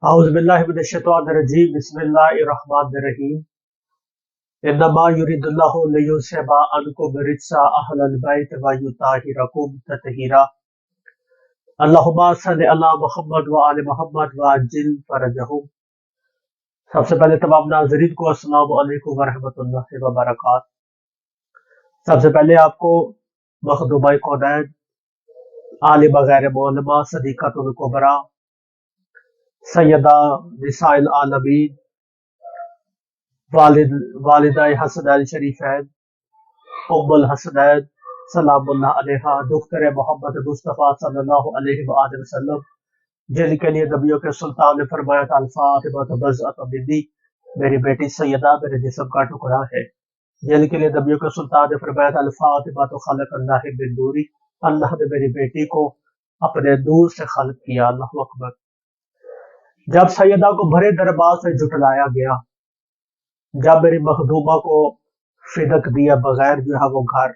اعوذ باللہ من الشیطان الرجیم بسم اللہ الرحمن الرحیم انما یرید اللہ لیذھب عنکم الرجس اہل البیت ویطہرکم تطہیرا اللہم صل علی محمد وآل محمد وعجل فرجہم۔ سب سے پہلے تمام ناظرین کو السلام علیکم ورحمۃ اللہ وبرکاتہ۔ سب سے پہلے آپ کو مخدومہ کونین، عالمہ غیر معلمہ، صدیقۃ الکبریٰ، سیدہ نساء العالمین، والدہ حسنین شریفین، ام الحسنین سلام اللہ علیہا، دختر محمد مصطفیٰ صلی اللہ علیہ وآلہ وسلم، جن کے لیے نبیوں کے سلطان نے فرمایا تھا الفاطمہ بضعۃ منی، میری بیٹی سیدہ میرے جسم کا ٹکڑا ہے، جن کے لیے نبیوں کے سلطان نے فرمایا تھا الفاطمہ خلق اللہ من نوری، اللہ نے میری بیٹی کو اپنے نور سے خلق کیا، اللہ اکبر۔ جب سیدہ کو بھرے دربار سے جھٹلایا گیا، جب میری مخدومہ کو فدق دیا بغیر جو ہے وہ گھر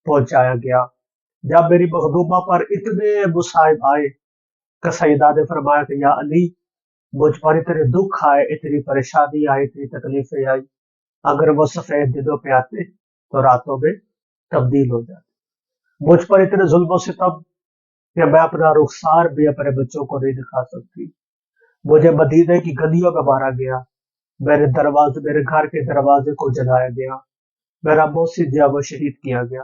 پہنچایا گیا، جب میری مخدومہ پر اتنے مصائب آئے کہ سیدہ نے فرمایا کہ یا علی، مجھ پر اتنے دکھ آئے، اتنی پریشانی آئی، اتنی تکلیفیں آئی، اگر وہ سفید دنوں پہ آتے تو راتوں میں تبدیل ہو جاتے۔ مجھ پر اتنے ظلم و ستم کہ میں اپنا رخسار بھی اپنے بچوں کو نہیں دکھا سکتی، مجھے مدینے کی گلیوں میں مارا گیا، میرے گھر کے دروازے کو جلایا گیا، میرا موسی جو وہ شہید کیا گیا۔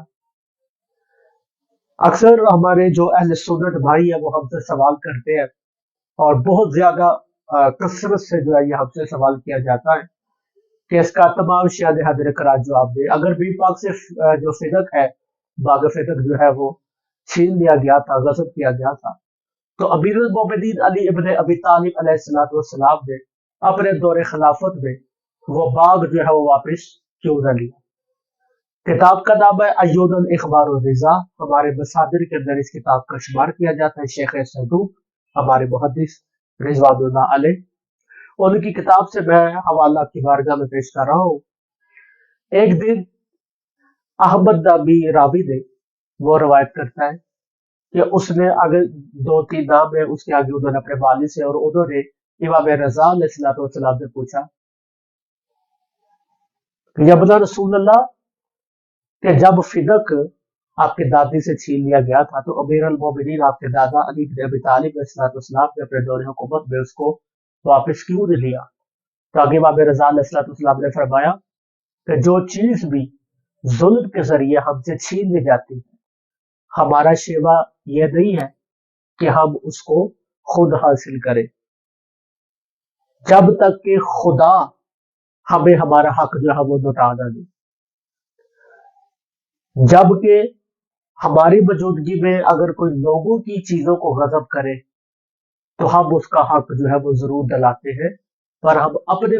اکثر ہمارے جو اہل سنت بھائی ہیں وہ ہم سے سوال کرتے ہیں، اور بہت زیادہ کثرت سے جو ہے یہ ہم سے سوال کیا جاتا ہے کہ اس کا تمام شہد حاضر کرا جواب دے۔ اگر بھی پاک سے جو فدق ہے، باغ فدق جو ہے وہ چھین لیا گیا تھا، غصب کیا گیا تھا، تو امیر المومنین علی ابن ابی طالب علیہ السلام نے اپنے دور خلافت میں وہ باغ جو ہے وہ واپس کیوں نہ لیا۔ کتاب کا نام ہے ایون الاخبار الرضا، ہمارے مصادر کے اندر اس کتاب کا شمار کیا جاتا ہے۔ شیخ صدوق ہمارے محدث رضوان اللہ علیہ، ان کی کتاب سے میں حوالہ کی بارگاہ میں پیش کر رہا ہوں۔ ایک دن احمد نامی راوی نے وہ روایت کرتا ہے کہ اس نے اگر 2-3 نام ہے اس کے آگے انہوں نے اپنے والد سے، اور انہوں نے امام رضا علیہ السلام سے پوچھا کہ یا بنا رسول اللہ، کہ جب فدق آپ کے دادی سے چھین لیا گیا تھا تو امیر المومنین آپ کے دادا علی بن ابی طالب علیہ السلام نے اپنے دور حکومت میں اس کو واپس کیوں نہیں لیا؟ تو آگے امام رضا علیہ السلام نے فرمایا کہ جو چیز بھی ظلم کے ذریعے ہم سے چھین لی جاتی ہے، ہمارا شیوا یہ نہیں ہے کہ ہم اس کو خود حاصل کریں، جب تک کہ خدا ہمیں ہمارا حق جو ہے وہ لوٹا نہ دے۔ جبکہ ہماری موجودگی میں اگر کوئی لوگوں کی چیزوں کو غصب کرے تو ہم اس کا حق جو ہے وہ ضرور دلاتے ہیں، پر ہم اپنے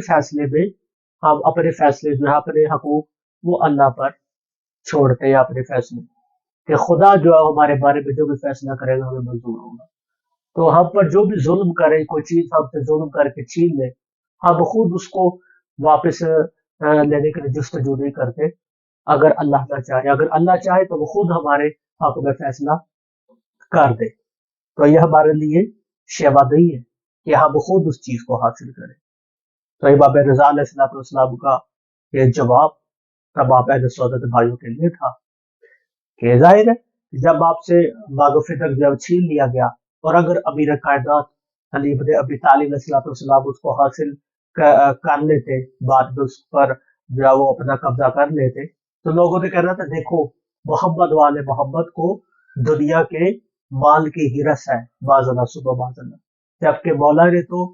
فیصلے جو ہے اپنے حقوق وہ اللہ پر چھوڑتے ہیں، اپنے فیصلے کہ خدا جو ہے ہمارے بارے میں جو بھی فیصلہ کرے گا ہمیں منظور ہوگا۔ تو ہم پر جو بھی ظلم کرے، کوئی چیز ہم سے ظلم کر کے چھین لے، ہم خود اس کو واپس لینے کے لیے جستجو نہیں کرتے، اگر اللہ نہ چاہے۔ اگر اللہ چاہے تو وہ خود ہمارے حق میں فیصلہ کر دے، تو یہ ہمارے لیے شیوا نہیں ہے کہ ہم خود اس چیز کو حاصل کریں۔ تو امام رضا علیہ السلام کا یہ جواب تمام اہل سنت بھائیوں کے لیے تھا کہ ظاہر ہے جب آپ سے باغ فدق جب چھین لیا گیا، اور اگر امیر کائنات علی بن ابی طالب علیہ السلام اس کو حاصل کر لیتے، بعد میں اس پر جو ہے وہ اپنا قبضہ کر لیتے، تو لوگوں نے کہنا تھا دیکھو محمد والے محمد کو دنیا کے مال کی ہرس ہے، معذاللہ صبح معذاللہ، جبکہ مولا نے تو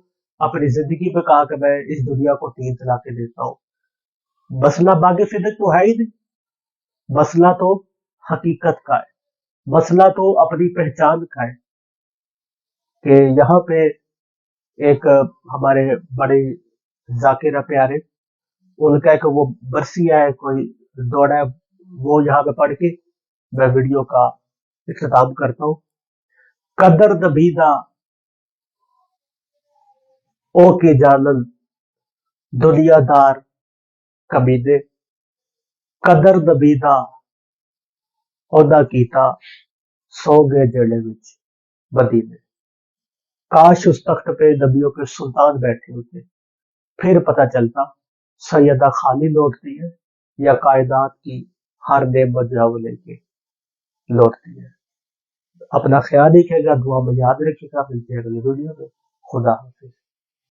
اپنی زندگی میں کہا کہ میں اس دنیا کو 3 طلاقیں دیتا ہوں۔ مسئلہ باغ فدق تو ہے ہی نہیں، مسئلہ تو حقیقت کا ہے، مسئلہ تو اپنی پہچان کا ہے کہ یہاں پہ ایک ہمارے بڑے ذاکرہ پیارے، ان کا ایک وہ برسی ہے، کوئی دوڑا ہے، وہ یہاں پہ پڑھ کے میں ویڈیو کا اختتام کرتا ہوں۔ قدر دبیدہ او کے جانن دنیا دار کمینے، قدر دبیدہ او نہ کیتا سو گئے جڑے وچ مدینے۔ کاش اس تخت پہ نبیوں کے سلطان بیٹھے ہوتے، پھر پتہ چلتا سیدہ خالی لوٹتی ہے یا کائنات کی ہر نعمت جو ہے وہ لے کے لوٹتی ہے۔ اپنا خیال رکھے گا، دعا میں یاد رکھے گا، ملتے ہیں اگلی ویڈیو میں۔ خدا حافظ۔